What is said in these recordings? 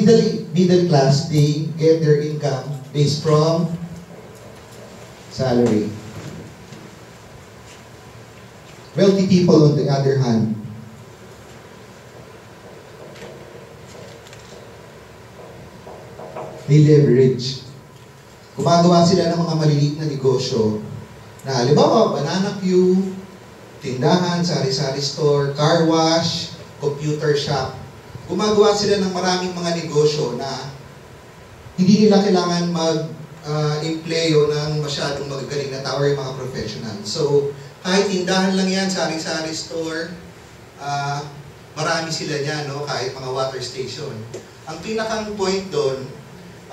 Middle class, they get their income based from salary. Wealthy people, on the other hand, they leverage. Gumagawa sila ng mga maliliit na negosyo na halimbawa, banana queue, tindahan, sari-sari store, car wash, computer shop. Gumagawa sila ng maraming mga negosyo na hindi nila kailangan mag-empleyo ng masyadong magagaling na tao or yung mga professional. So, kahit tindahan lang yan, sari-sari store, marami sila niyan, no? Kahit mga water station. Ang pinakang point doon,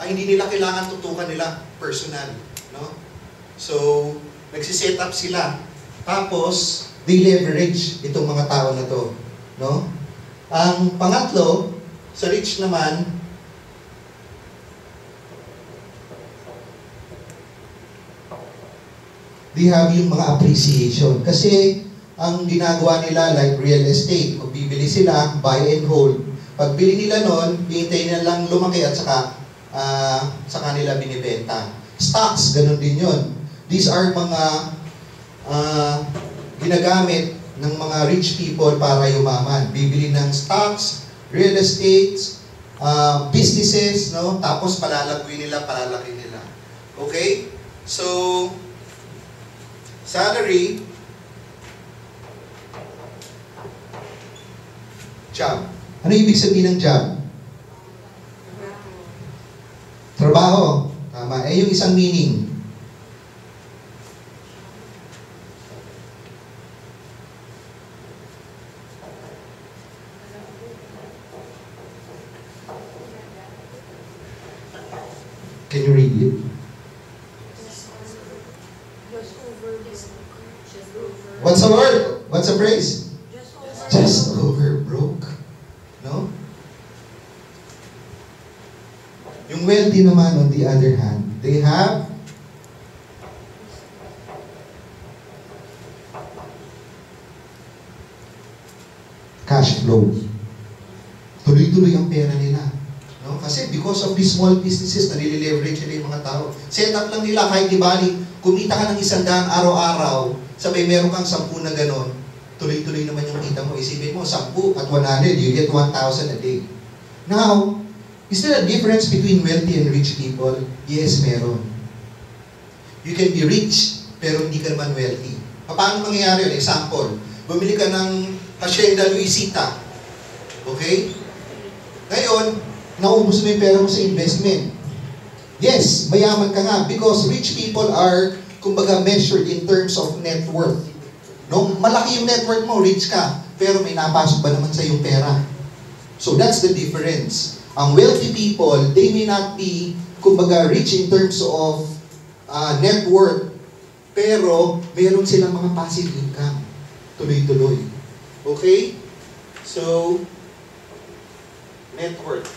hindi nila kailangan tutukan nila personal, no? So, nagsiset up sila. Tapos, they leverage itong mga tao na to, no? Ang pangatlo, sa rich naman, they have yung mga appreciation. Kasi, ang ginagawa nila, like real estate, magbibili sila, buy and hold. Pagbili nila nun, hintay na lang lumaki at saka nila binibenta. Stocks, ganun din yun. These are mga ginagamit ng mga rich people para yumaman. Bibili ng stocks, real estates, businesses, no? Tapos palalaki nila. Okay? So, salary, job. Ano ibig sabihin ng job? Trabaho. Tama. Yung isang meaning. Can you read it? What's the word? What's the phrase? Just over broke. No? Yung wealthy naman, on the other hand, they have cash flow. Tuloy-tuloy ang pera nila. No? Kasi because of these small businesses, nalilileverage nila yung mga tao. Set up lang nila, kahit di bali, kumita ka ng 100 araw-araw, sabay meron kang 10 na ganon, tuloy-tuloy naman yung kita mo. Isipin mo, 10 at 100, you get 1,000 a day. Now, is there a difference between wealthy and rich people? Yes, meron. You can be rich, pero hindi ka naman wealthy. Paano mangyayari yun? Example, bumili ka ng Hacienda Luisita. Okay? Ngayon, naubos mo yung pera mo sa investment. Yes, mayaman ka nga because rich people are, kumbaga, measured in terms of net worth. No? Malaki yung net worth mo, rich ka, pero may napasok ba naman sa yung pera? So that's the difference. Ang wealthy people, they may not be, kumbaga, rich in terms of net worth, pero meron silang mga passive income. Tuloy-tuloy. Okay? So, net worth.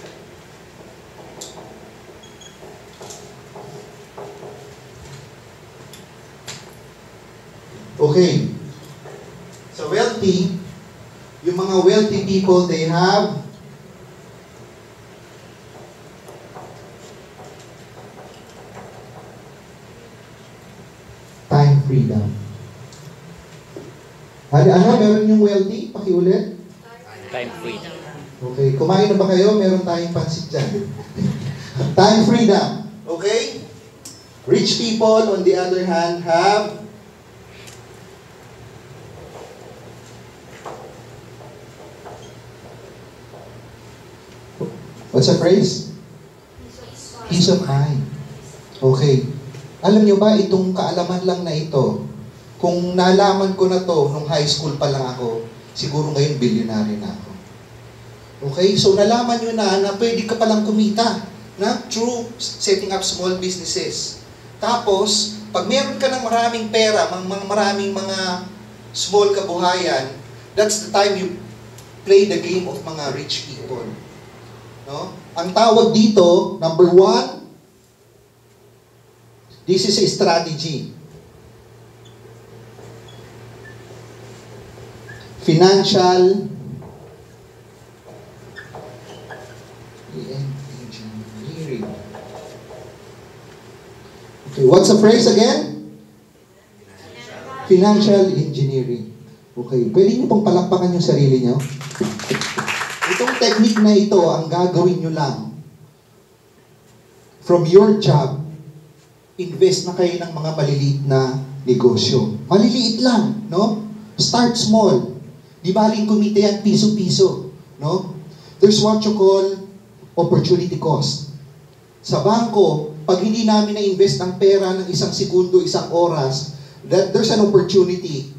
Okay. So, wealthy, yung mga wealthy people, they have time freedom. Ano, meron yung wealthy? Pakiulit. Time freedom. Okay. Kumain na ba kayo? Meron tayong pansit dyan. Time freedom. Okay? Rich people, on the other hand, have what's the phrase? Peace of mind. Okay. Alam nyo ba, itong kaalaman lang na ito, kung nalaman ko na to nung high school pa lang ako, siguro ngayon bilyonary na ako. Okay? So nalaman nyo na pwede ka palang kumita na through setting up small businesses. Tapos, pag meron ka ng maraming pera, maraming mga small kabuhayan, that's the time you play the game of mga rich people. No? Ang tawag dito, number 1, this is a strategy. Financial engineering. Okay, what's the phrase again? Financial engineering. Okay, pwede niyo pong palakpakan yung sarili niyo. Itong technique na ito, ang gagawin niyo lang, from your job, invest na kayo ng mga maliliit na negosyo. Maliliit lang, no? Start small. Di baling kumita yan piso-piso, no? There's what you call opportunity cost. Sa bangko, pag hindi namin na-invest ang pera ng isang segundo, isang oras, that there's an opportunity.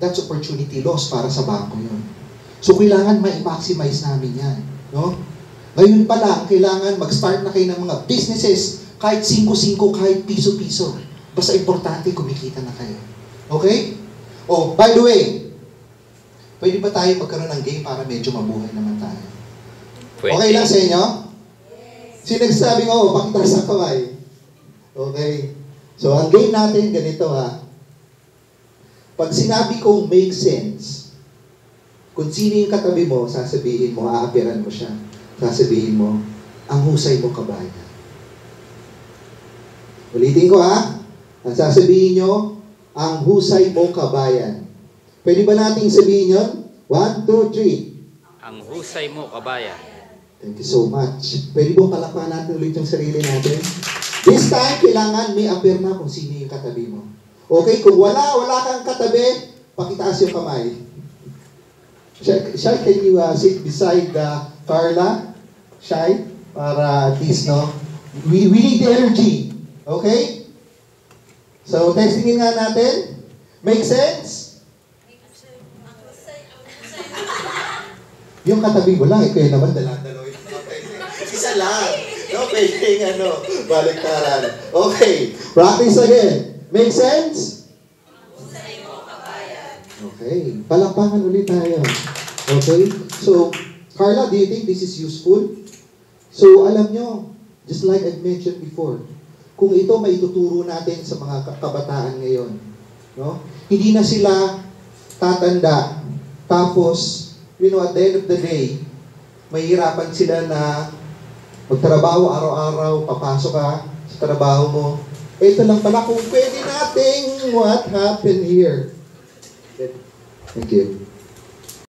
That's opportunity loss para sa bangko yun. So, kailangan ma-maximize namin yan. No? Ngayon pa lang, kailangan mag-start na kayo ng mga businesses, kahit 5-5, kahit piso-piso. Basta importante, kumikita na kayo. Okay? Oh, by the way, pwede ba tayo magkaroon ng game para medyo mabuhay naman tayo? Pwede. Okay lang sa inyo? Sino nagsasabing, pakita sa kamay. Okay. So, ang game natin, ganito ha. Pag sinabi kong make sense, kung sino yung katabi mo, sasabihin mo, aapiran mo siya. Sasabihin mo, ang husay mo kabayan. Ulitin ko ha. Ang sasabihin nyo, ang husay mo kabayan. Pwede ba nating sabihin yun? 1, 2, 3. Ang husay mo kabayan. Thank you so much. Pwede bang palakpakan natin ulit yung sarili natin? This time, kailangan may appear na kung sino yung katabi mo. Okay, kung wala kang katabi, pakitaas yung kamay. Shai, can you sit beside Carla? Shai? Para at least, no? We need the energy. Okay? So, testingin nga natin. Make sense? Yung katabi mo lang, ikaw naman dala-daloy. Isa lang. No, pwedeng baliktaran. Okay. Practice again. Make sense? Okay. Palakpakan ulit tayo. Okay? So, Carla, do you think this is useful? So, alam nyo, just like I've mentioned before, kung ito may tuturo natin sa mga kabataan ngayon, no? Hindi na sila tatanda. Tapos, at the end of the day, mahihirapan sila na magtrabaho araw-araw, papasok ka sa trabaho mo. Ito lang pala kung pwede nating what happened here. Thank you.